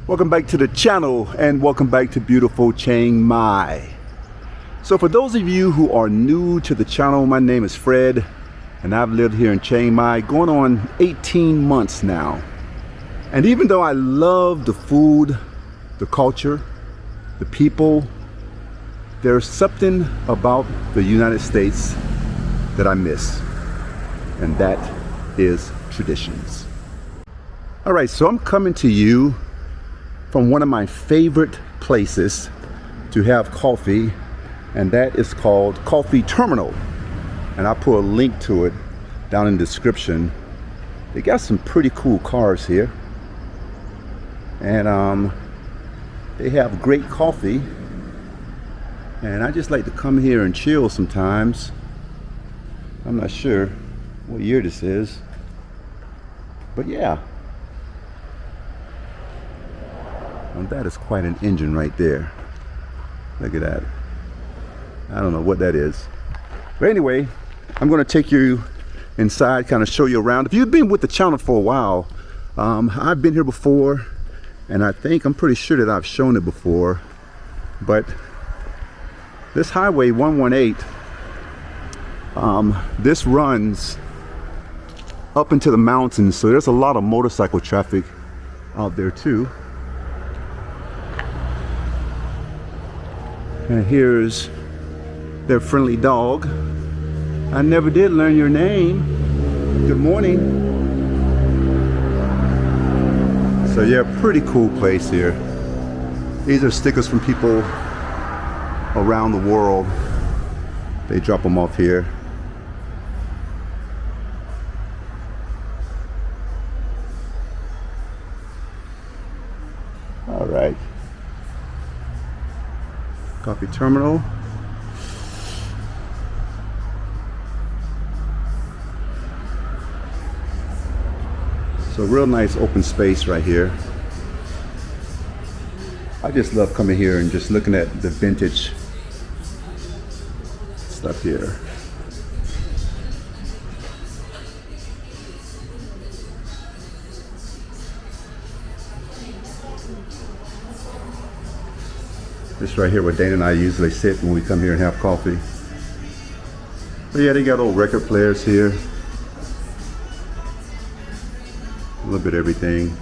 Welcome back to the channel and welcome back to beautiful Chiang Mai. So for those of you who are new to the channel, my name is Fred and I've lived here in Chiang Mai going on 18 months now. And even though I love the food, the culture, the people, there's something about the United States that I miss, and that is traditions. All right, so I'm coming to you from one of my favorite places to have coffee, and that is called Coffee Terminal. And I'll put a link to it down in the description. They got some pretty cool cars here, and they have great coffee, and I just like to come here and chill sometimes. I'm not sure what year this is, but yeah. And that is quite an engine right there. Look at that. I don't know what that is. But anyway, I'm going to take you inside, kind of show you around. If you've been with the channel for a while, I've been here before, and I'm pretty sure that I've shown it before. But this highway 118, this runs up into the mountains, so there's a lot of motorcycle traffic out there too. And here's their friendly dog. I never did learn your name. Good morning. So yeah, pretty cool place here. These are stickers from people around the world. They drop them off here. All right. Coffee Terminal. So real nice open space right here. I just love coming here and just looking at the vintage stuff here. This right here where Dana and I usually sit when we come here and have coffee. But yeah, they got old record players here. A little bit of everything.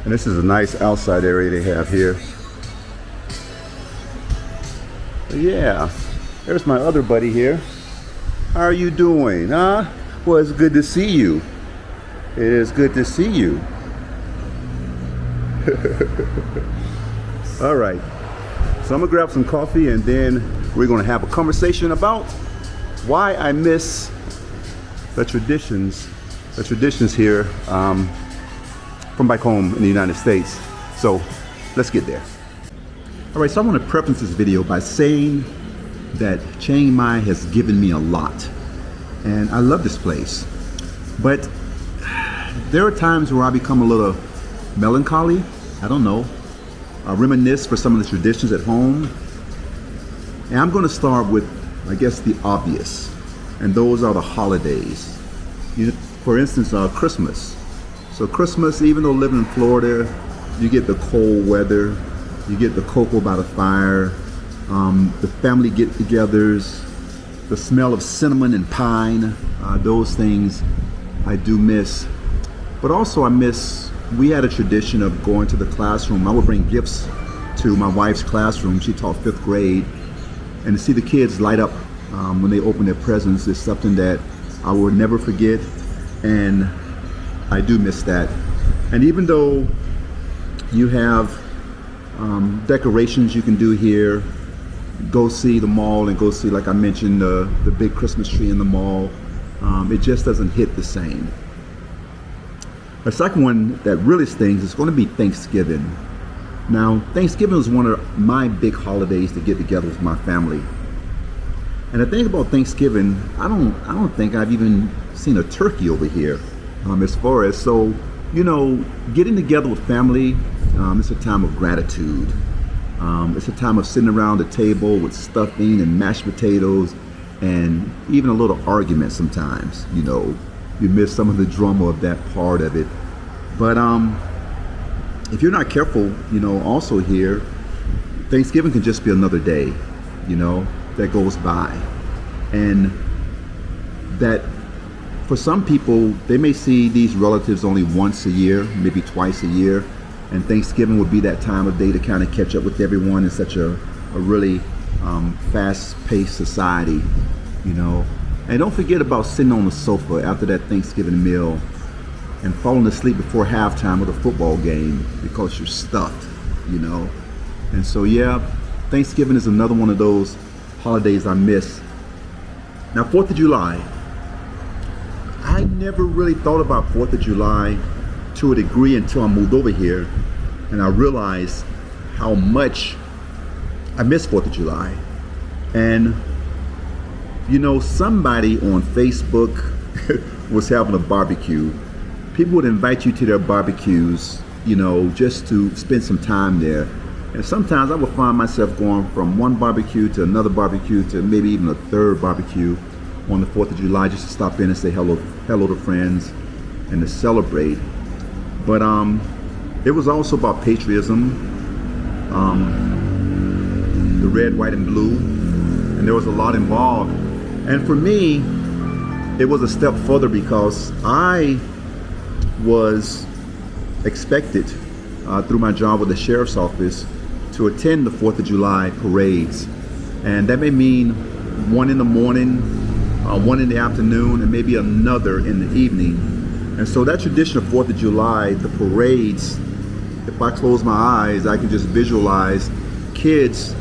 And this is a nice outside area they have here. Yeah, there's my other buddy here. How are you doing, huh? Well, it's good to see you. It is good to see you. All right, so I'm gonna grab some coffee and then we're gonna have a conversation about why I miss the traditions here from back home in the United States. So let's get there. All right, so I want to preface this video by saying that Chiang Mai has given me a lot, and I love this place. But there are times where I become a little melancholy. I don't know. I reminisce for some of the traditions at home. And I'm going to start with, I guess, the obvious, and those are the holidays. For instance, Christmas. So Christmas, even though living in Florida, you get the cold weather. You get the cocoa by the fire, the family get-togethers, the smell of cinnamon and pine, those things I do miss. But also we had a tradition of going to the classroom. I would bring gifts to my wife's classroom. She taught 5th grade. And to see the kids light up when they open their presents is something that I will never forget. And I do miss that. And even though you have decorations you can do here, go see the mall and go see, like I mentioned, the big Christmas tree in the mall. It just doesn't hit the same. The second one that really stings is going to be Thanksgiving. Now, Thanksgiving is one of my big holidays to get together with my family. And the thing about Thanksgiving, I don't think I've even seen a turkey over here. As far as, so, you know, getting together with family It's a time of gratitude. It's a time of sitting around the table with stuffing and mashed potatoes and even a little argument sometimes. You miss some of the drama of that part of it. But if you're not careful, also here, Thanksgiving can just be another day, that goes by. And that for some people, they may see these relatives only once a year, maybe twice a year. And Thanksgiving would be that time of day to kind of catch up with everyone in such a really fast-paced society, And don't forget about sitting on the sofa after that Thanksgiving meal and falling asleep before halftime of the football game because you're stuffed, And so, yeah, Thanksgiving is another one of those holidays I miss. Now, 4th of July. I never really thought about 4th of July to a degree until I moved over here and I realized how much I miss 4th of July. And somebody on Facebook was having a barbecue. People would invite you to their barbecues, just to spend some time there. And sometimes I would find myself going from one barbecue to another barbecue to maybe even a third barbecue on the 4th of July just to stop in and say hello to friends and to celebrate. But it was also about patriotism, the red, white, and blue, and there was a lot involved. And for me, it was a step further because I was expected through my job with the sheriff's office to attend the 4th of July parades. And that may mean one in the morning, one in the afternoon, and maybe another in the evening. And so that tradition of 4th of July, the parades, if I close my eyes, I can just visualize kids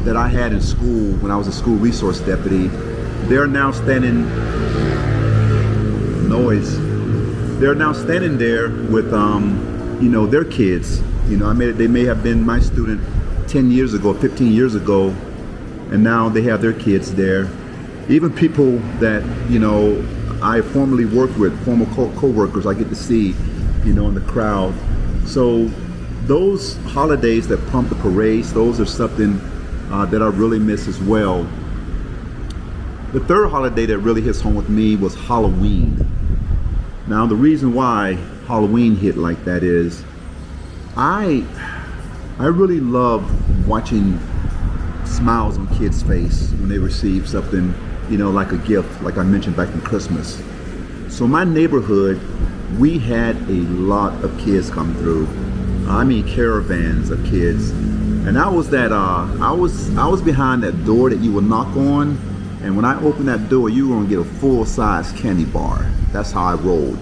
that I had in school when I was a school resource deputy. They're now standing, they're now standing there with, their kids. They may have been my student 10 years ago, 15 years ago, and now they have their kids there. Even people that, I formerly worked with, former co-workers I get to see, in the crowd. So those holidays that pump the parades, those are something that I really miss as well. The third holiday that really hits home with me was Halloween. Now the reason why Halloween hit like that is I really love watching smiles on kids' face when they receive something, like a gift, like I mentioned back in Christmas. So my neighborhood, we had a lot of kids come through. I mean caravans of kids. And I was behind that door that you would knock on, and when I opened that door, you were gonna get a full-size candy bar. That's how I rolled.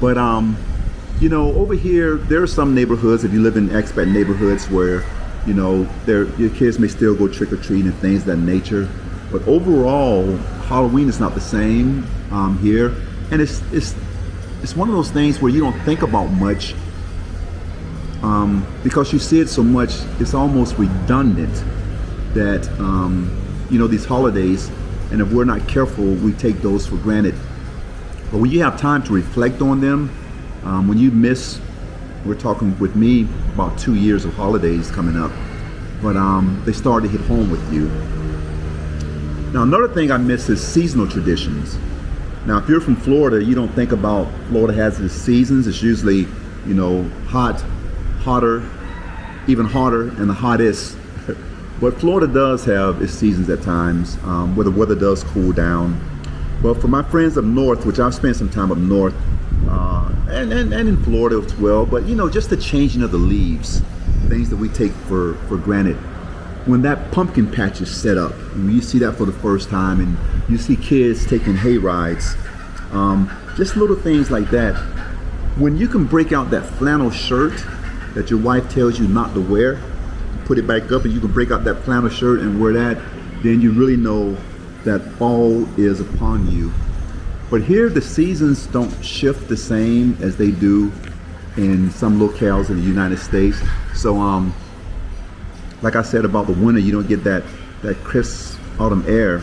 But over here, there are some neighborhoods, if you live in expat neighborhoods, where your kids may still go trick-or-treating and things of that nature. But overall, Halloween is not the same here, and it's one of those things where you don't think about much because you see it so much. It's almost redundant that these holidays, and if we're not careful, we take those for granted. But when you have time to reflect on them, when you miss, we're talking with me about 2 years of holidays coming up, but they start to hit home with you. Now, another thing I miss is seasonal traditions. Now, if you're from Florida, you don't think about Florida has its seasons. It's usually, hot, hotter, even hotter, and the hottest. But Florida does have its seasons at times, where the weather does cool down. But for my friends up north, which I've spent some time up north, and in Florida as well, but just the changing of the leaves, things that we take for granted. When that pumpkin patch is set up, when you see that for the first time, and you see kids taking hay rides, just little things like that. When you can break out that flannel shirt that your wife tells you not to wear, put it back up, and you can break out that flannel shirt and wear that, then you really know that fall is upon you. But here the seasons don't shift the same as they do in some locales in the United States. So like I said about the winter, you don't get that crisp autumn air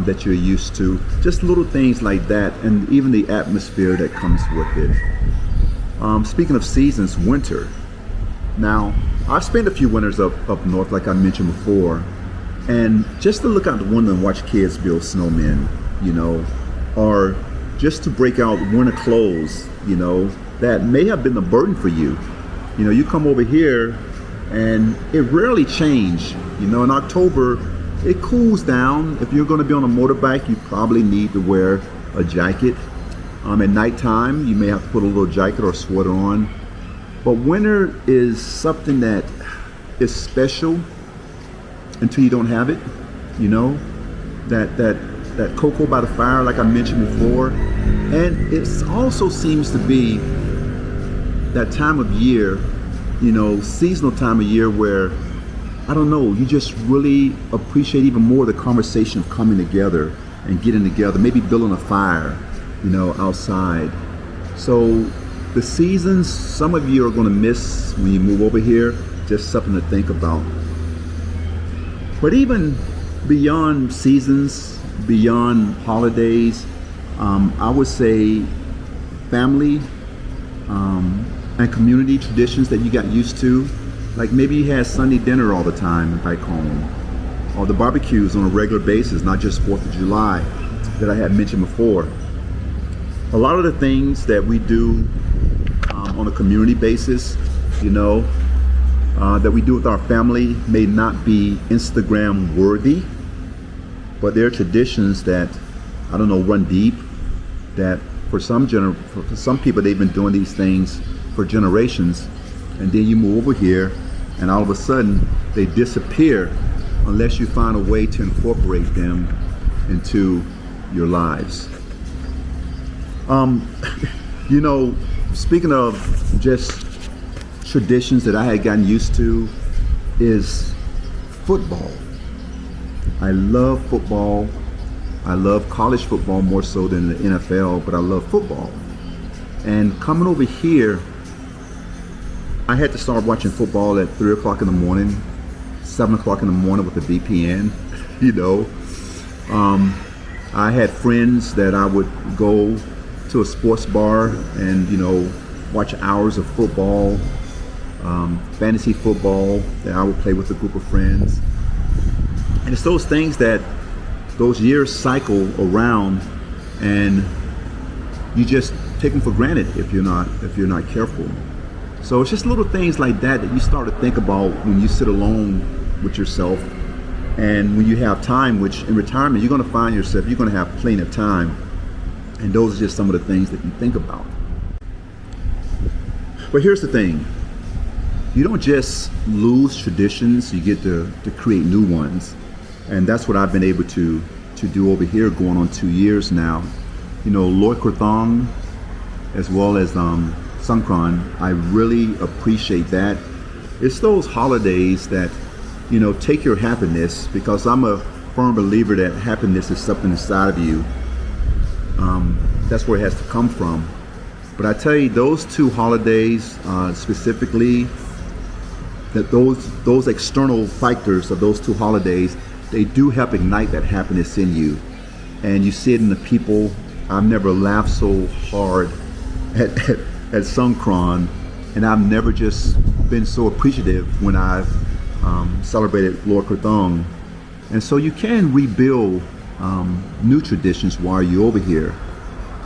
that you're used to. Just little things like that, and even the atmosphere that comes with it. Speaking of seasons, winter. Now, I've spent a few winters up north, like I mentioned before, and just to look out the window and watch kids build snowmen, you know, or just to break out winter clothes, you know, that may have been a burden for you. You know, you come over here and it rarely changes. You know, in October, it cools down. If you're going to be on a motorbike, you probably need to wear a jacket. At nighttime, you may have to put a little jacket or sweater on. But winter is something that is special until you don't have it. You know, that cocoa by the fire, like I mentioned before. And it also seems to be that time of year, you know, seasonal time of year where, I don't know, you just really appreciate even more the conversation of coming together and getting together, maybe building a fire, you know, outside. So the seasons, some of you are going to miss when you move over here, just something to think about. But even beyond seasons, beyond holidays, I would say family and community traditions that you got used to. Like maybe you had Sunday dinner all the time back home, or the barbecues on a regular basis, not just 4th of July that I had mentioned before. A lot of the things that we do on a community basis, you know, that we do with our family may not be Instagram worthy, but they're traditions that, I don't know, run deep, that for some people, they've been doing these things for generations, and then you move over here and all of a sudden they disappear unless you find a way to incorporate them into your lives. You know, speaking of just traditions that I had gotten used to, is football. I love football. I love college football more so than the NFL, but I love football. And coming over here, I had to start watching football at 3 o'clock in the morning, 7 o'clock in the morning with the VPN, you know. I had friends that I would go to a sports bar and, you know, watch hours of football, fantasy football that I would play with a group of friends. And it's those things that those years cycle around, and you just take them for granted if you're not careful. So it's just little things like that that you start to think about when you sit alone with yourself, and when you have time, which in retirement you're going to find yourself, you're going to have plenty of time, and those are just some of the things that you think about. But here's the thing, you don't just lose traditions, you get to create new ones. And that's what I've been able to do over here, going on 2 years now. You know, Loy Krathong as well as Songkran, I really appreciate that. It's those holidays that, you know, take your happiness, because I'm a firm believer that happiness is something inside of you. That's where it has to come from. But I tell you, those two holidays specifically, that those external factors of those two holidays, they do help ignite that happiness in you. And you see it in the people. I've never laughed so hard at Songkran, and I've never just been so appreciative when I've celebrated Loy Krathong. And so you can rebuild new traditions while you're over here.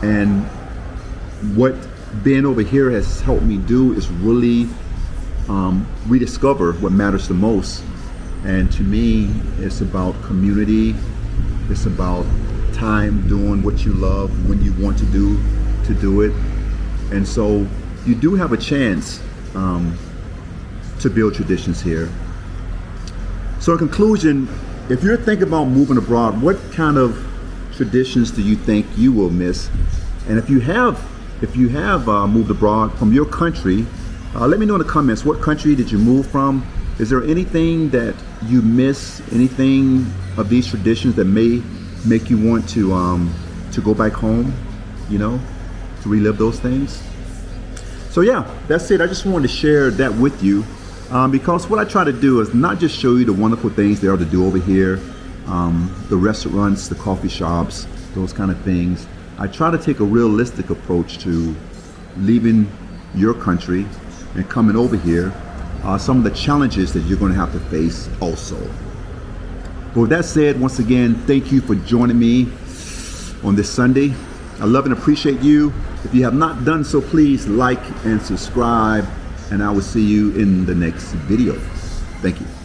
And what being over here has helped me do is really rediscover what matters the most. And to me, it's about community. It's about time doing what you love when you want to do it. And so you do have a chance to build traditions here. So in conclusion, if you're thinking about moving abroad, what kind of traditions do you think you will miss? And if you have moved abroad from your country, let me know in the comments, what country did you move from? Is there anything that you miss, anything of these traditions that may make you want to go back home, you know, to relive those things? So yeah, that's it. I just wanted to share that with you, because what I try to do is not just show you the wonderful things there are to do over here, the restaurants, the coffee shops, those kind of things. I try to take a realistic approach to leaving your country and coming over here some of the challenges that you're going to have to face also. But with that said, once again, thank you for joining me on this Sunday. I love and appreciate you. If you have not done so, please like and subscribe, and I will see you in the next video. Thank you.